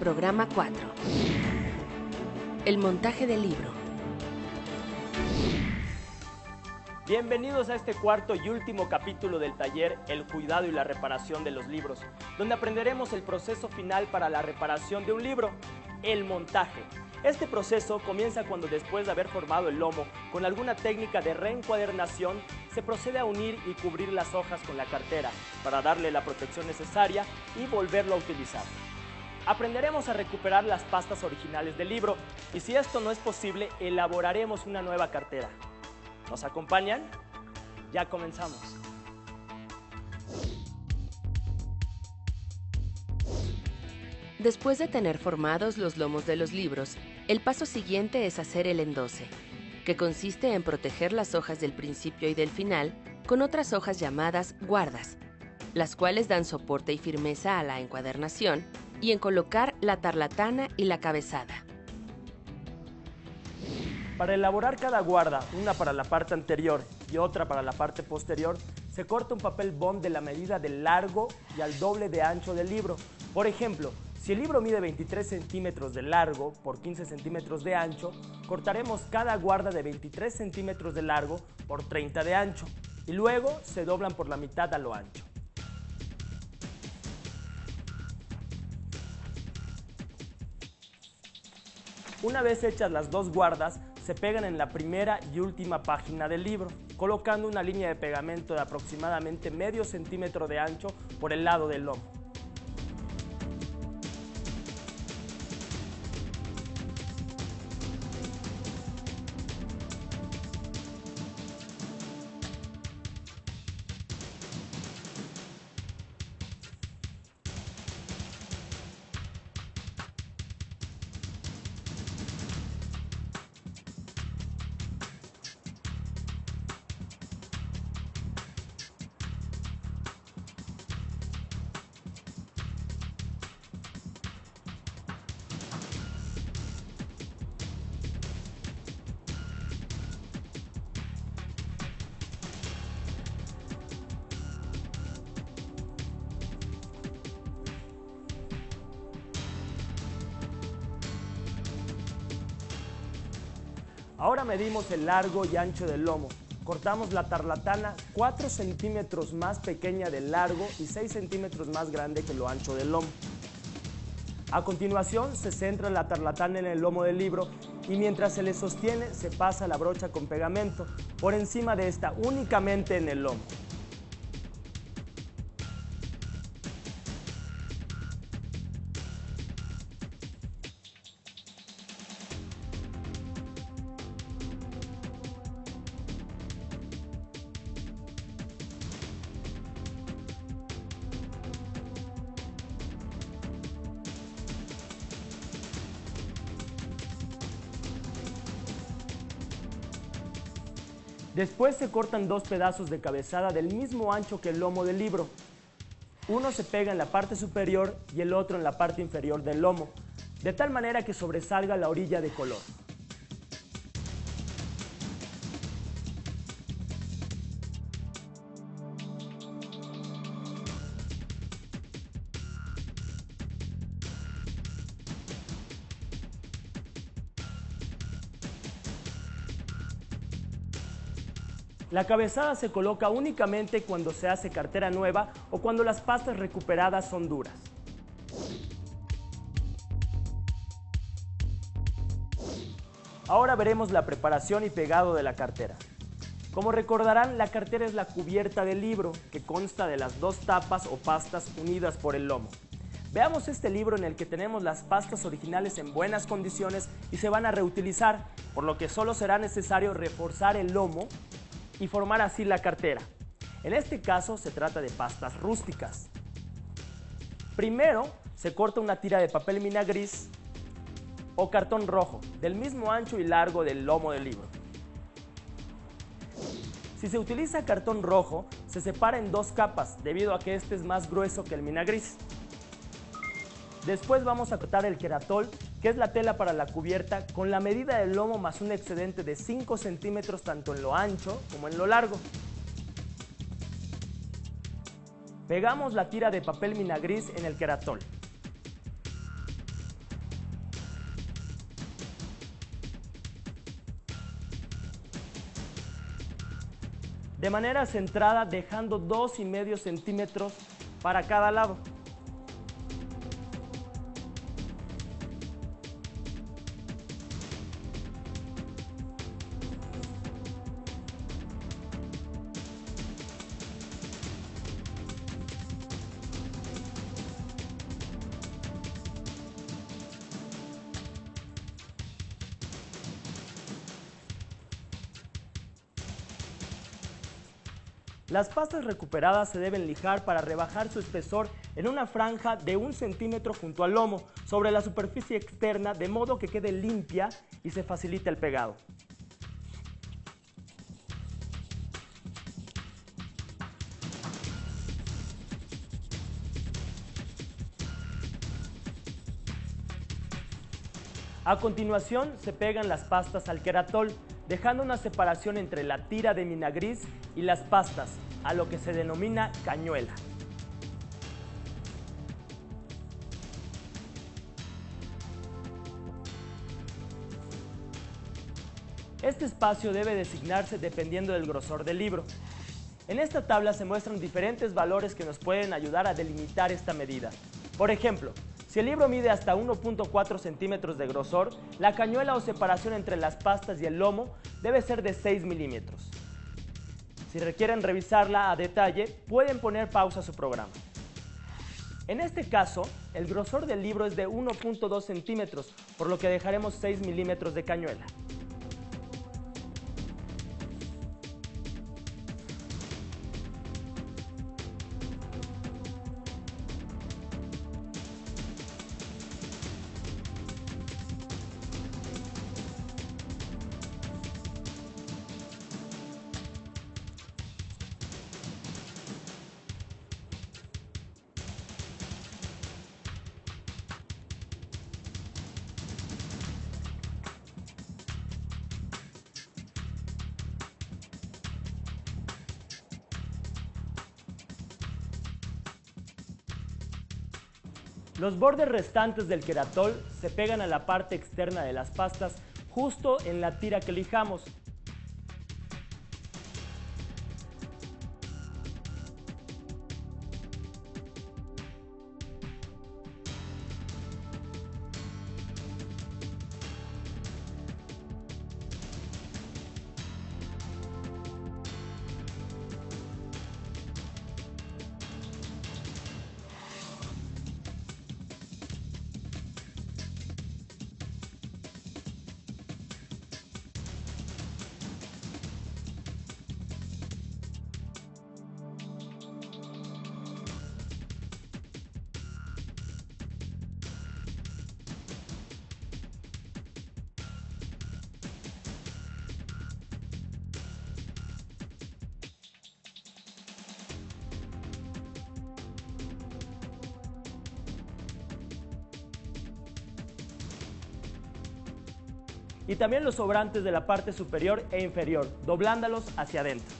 Programa 4. El montaje del libro. Bienvenidos a este cuarto y último capítulo del taller El cuidado y la reparación de los libros, donde aprenderemos el proceso final para la reparación de un libro, el montaje. Este proceso comienza cuando, después de haber formado el lomo con alguna técnica de reencuadernación, se procede a unir y cubrir las hojas con la cartera para darle la protección necesaria y volverlo a utilizar. Aprenderemos a recuperar las pastas originales del libro y, si esto no es posible, elaboraremos una nueva cartera. ¿Nos acompañan? Ya comenzamos. Después de tener formados los lomos de los libros, el paso siguiente es hacer el endose, que consiste en proteger las hojas del principio y del final con otras hojas llamadas guardas, las cuales dan soporte y firmeza a la encuadernación, y en colocar la tarlatana y la cabezada. Para elaborar cada guarda, una para la parte anterior y otra para la parte posterior, se corta un papel bond de la medida del largo y al doble de ancho del libro. Por ejemplo, si el libro mide 23 centímetros de largo por 15 centímetros de ancho, cortaremos cada guarda de 23 centímetros de largo por 30 de ancho y luego se doblan por la mitad a lo ancho. Una vez hechas las dos guardas, se pegan en la primera y última página del libro, colocando una línea de pegamento de aproximadamente medio centímetro de ancho por el lado del lomo. Ahora medimos el largo y ancho del lomo. Cortamos la tarlatana 4 centímetros más pequeña del largo y 6 centímetros más grande que lo ancho del lomo. A continuación, se centra la tarlatana en el lomo del libro y mientras se le sostiene, se pasa la brocha con pegamento por encima de esta, únicamente en el lomo. Después se cortan dos pedazos de cabezada del mismo ancho que el lomo del libro. Uno se pega en la parte superior y el otro en la parte inferior del lomo, de tal manera que sobresalga la orilla de color. La cabezada se coloca únicamente cuando se hace cartera nueva o cuando las pastas recuperadas son duras. Ahora veremos la preparación y pegado de la cartera. Como recordarán, la cartera es la cubierta del libro, que consta de las dos tapas o pastas unidas por el lomo. Veamos este libro en el que tenemos las pastas originales en buenas condiciones y se van a reutilizar, por lo que solo será necesario reforzar el lomo y formar así la cartera. En este caso se trata de pastas rústicas. Primero se corta una tira de papel mina gris o cartón rojo, del mismo ancho y largo del lomo del libro. Si se utiliza cartón rojo, se separa en dos capas, debido a que este es más grueso que el mina gris. Después vamos a cortar el Keratol, que es la tela para la cubierta, con la medida del lomo más un excedente de 5 centímetros tanto en lo ancho como en lo largo. Pegamos la tira de papel mina gris en el Keratol. De manera centrada, dejando 2,5 centímetros para cada lado. Las pastas recuperadas se deben lijar para rebajar su espesor en una franja de 1 centímetro junto al lomo, sobre la superficie externa, de modo que quede limpia y se facilite el pegado. A continuación se pegan las pastas al Keratol, dejando una separación entre la tira de mina gris y las pastas, a lo que se denomina cañuela. Este espacio debe designarse dependiendo del grosor del libro. En esta tabla se muestran diferentes valores que nos pueden ayudar a delimitar esta medida. Por ejemplo, si el libro mide hasta 1,4 centímetros de grosor, la cañuela o separación entre las pastas y el lomo debe ser de 6 milímetros. Si requieren revisarla a detalle, pueden poner pausa a su programa. En este caso, el grosor del libro es de 1,2 centímetros, por lo que dejaremos 6 milímetros de cañuela. Los bordes restantes del Keratol se pegan a la parte externa de las pastas, justo en la tira que lijamos. Y también los sobrantes de la parte superior e inferior, doblándolos hacia adentro.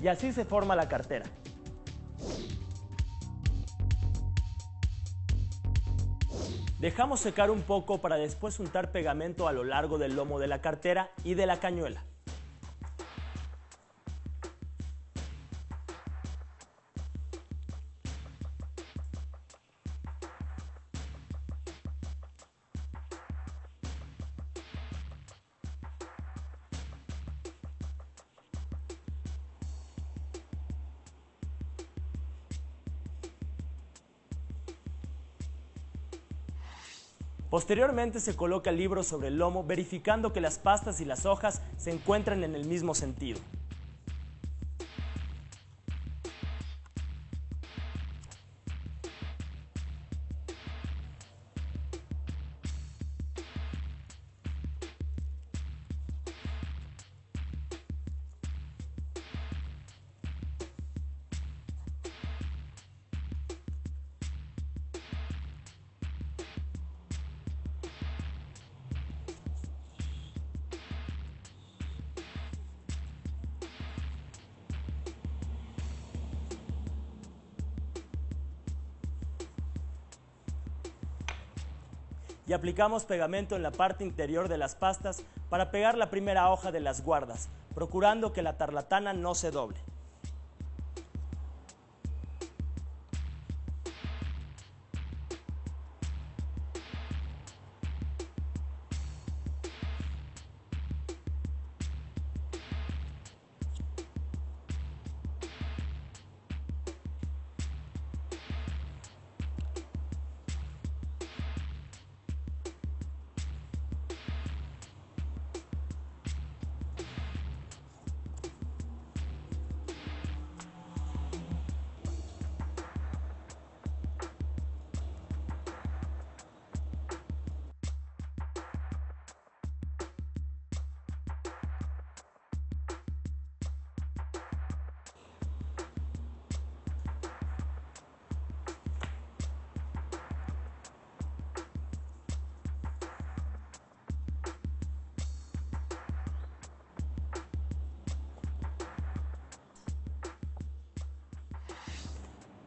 Y así se forma la cartera. Dejamos secar un poco para después untar pegamento a lo largo del lomo de la cartera y de la cañuela. Posteriormente se coloca el libro sobre el lomo, verificando que las pastas y las hojas se encuentran en el mismo sentido. Y aplicamos pegamento en la parte interior de las pastas para pegar la primera hoja de las guardas, procurando que la tarlatana no se doble.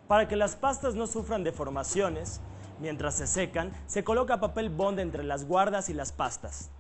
Para que las pastas no sufran deformaciones, mientras se secan, se coloca papel bond entre las guardas y las pastas.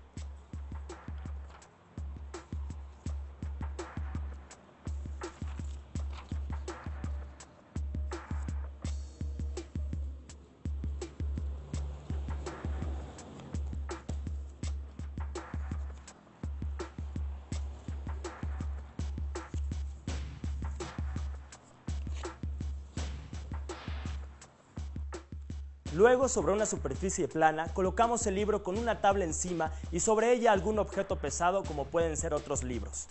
Luego, sobre una superficie plana, colocamos el libro con una tabla encima y sobre ella algún objeto pesado como pueden ser otros libros.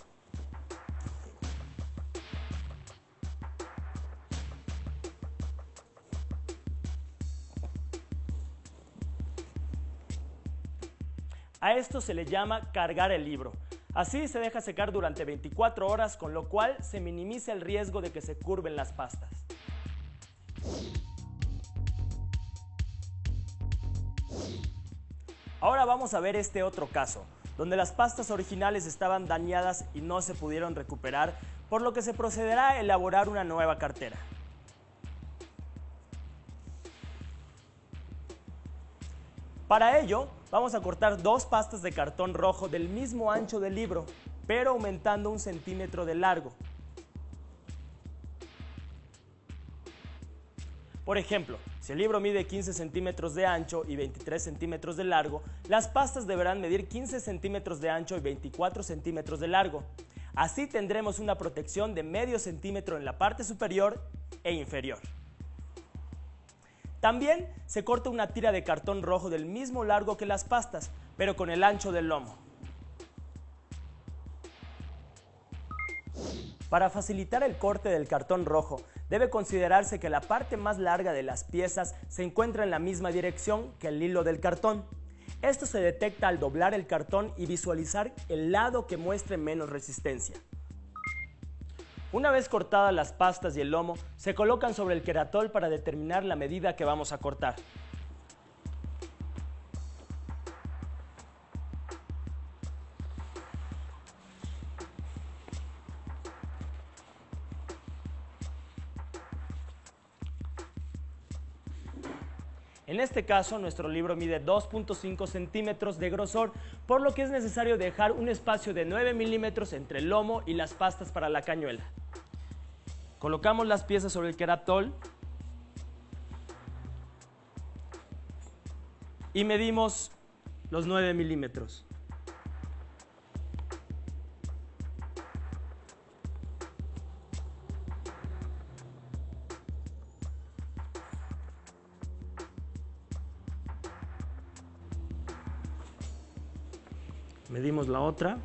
A esto se le llama cargar el libro. Así se deja secar durante 24 horas, con lo cual se minimiza el riesgo de que se curven las pastas. Ahora vamos a ver este otro caso, donde las pastas originales estaban dañadas y no se pudieron recuperar, por lo que se procederá a elaborar una nueva cartera. Para ello, vamos a cortar dos pastas de cartón rojo del mismo ancho del libro, pero aumentando 1 centímetro de largo. Por ejemplo, si el libro mide 15 centímetros de ancho y 23 centímetros de largo, las pastas deberán medir 15 centímetros de ancho y 24 centímetros de largo. Así tendremos una protección de medio centímetro en la parte superior e inferior. También se corta una tira de cartón rojo del mismo largo que las pastas, pero con el ancho del lomo. Para facilitar el corte del cartón rojo, debe considerarse que la parte más larga de las piezas se encuentra en la misma dirección que el hilo del cartón. Esto se detecta al doblar el cartón y visualizar el lado que muestre menos resistencia. Una vez cortadas las pastas y el lomo, se colocan sobre el Keratol para determinar la medida que vamos a cortar. En este caso, nuestro libro mide 2.5 centímetros de grosor, por lo que es necesario dejar un espacio de 9 milímetros entre el lomo y las pastas para la cañuela. Colocamos las piezas sobre el Keratol y medimos los 9 milímetros. Medimos la otra.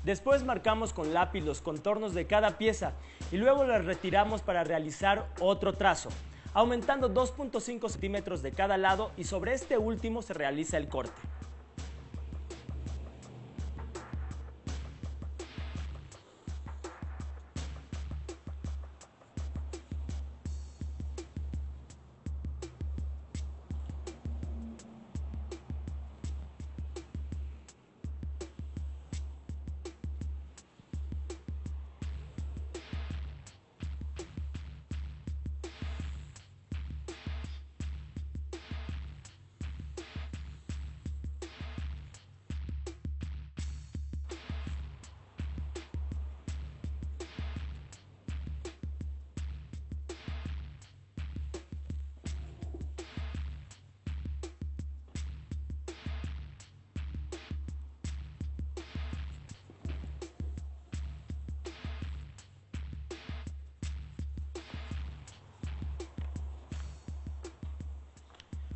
Después marcamos con lápiz los contornos de cada pieza y luego las retiramos para realizar otro trazo, aumentando 2.5 centímetros de cada lado, y sobre este último se realiza el corte.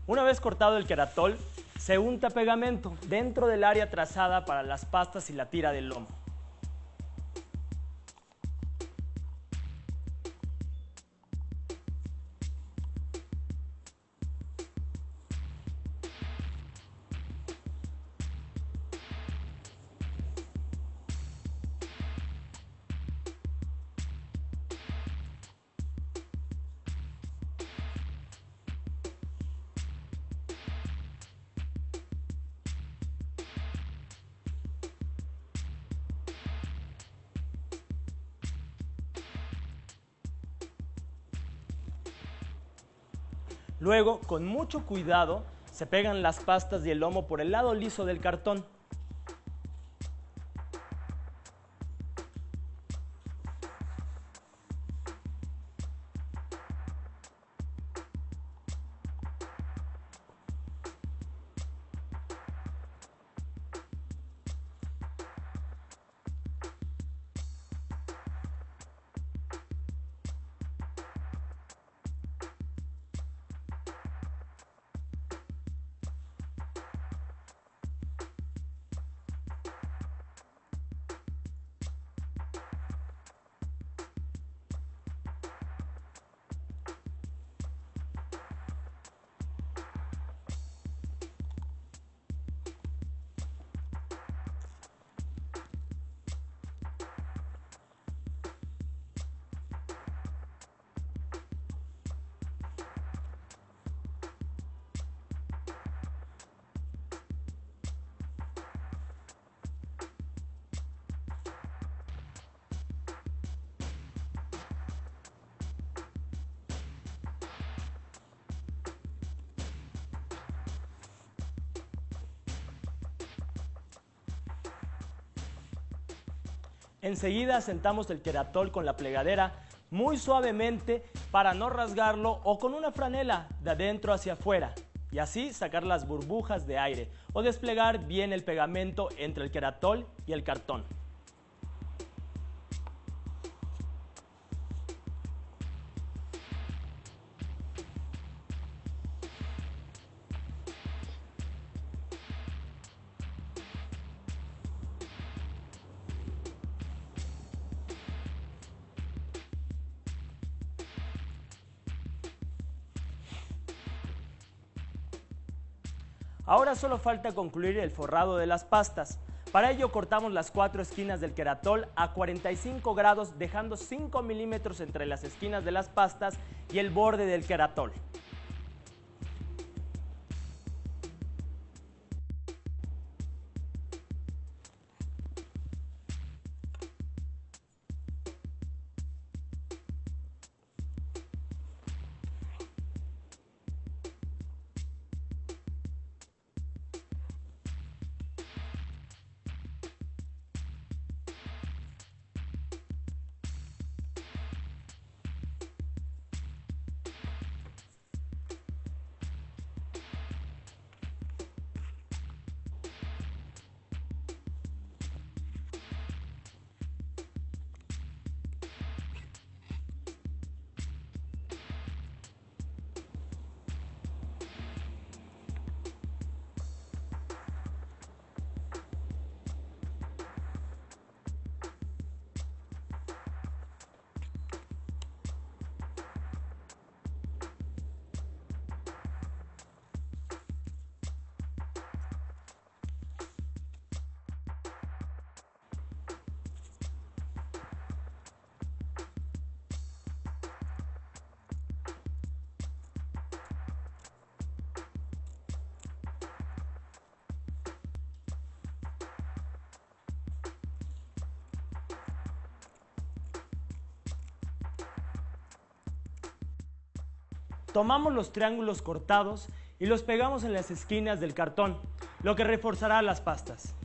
Una vez cortado el queratol, se unta pegamento dentro del área trazada para las pastas y la tira del lomo. Luego, con mucho cuidado, se pegan las pastas y el lomo por el lado liso del cartón. Enseguida asentamos el queratol con la plegadera muy suavemente para no rasgarlo, o con una franela de adentro hacia afuera, y así sacar las burbujas de aire o desplegar bien el pegamento entre el queratol y el cartón. Ahora solo falta concluir el forrado de las pastas. Para ello cortamos las 4 esquinas del queratol a 45 grados, dejando 5 milímetros entre las esquinas de las pastas y el borde del queratol. Tomamos los triángulos cortados y los pegamos en las esquinas del cartón, lo que reforzará las pastas.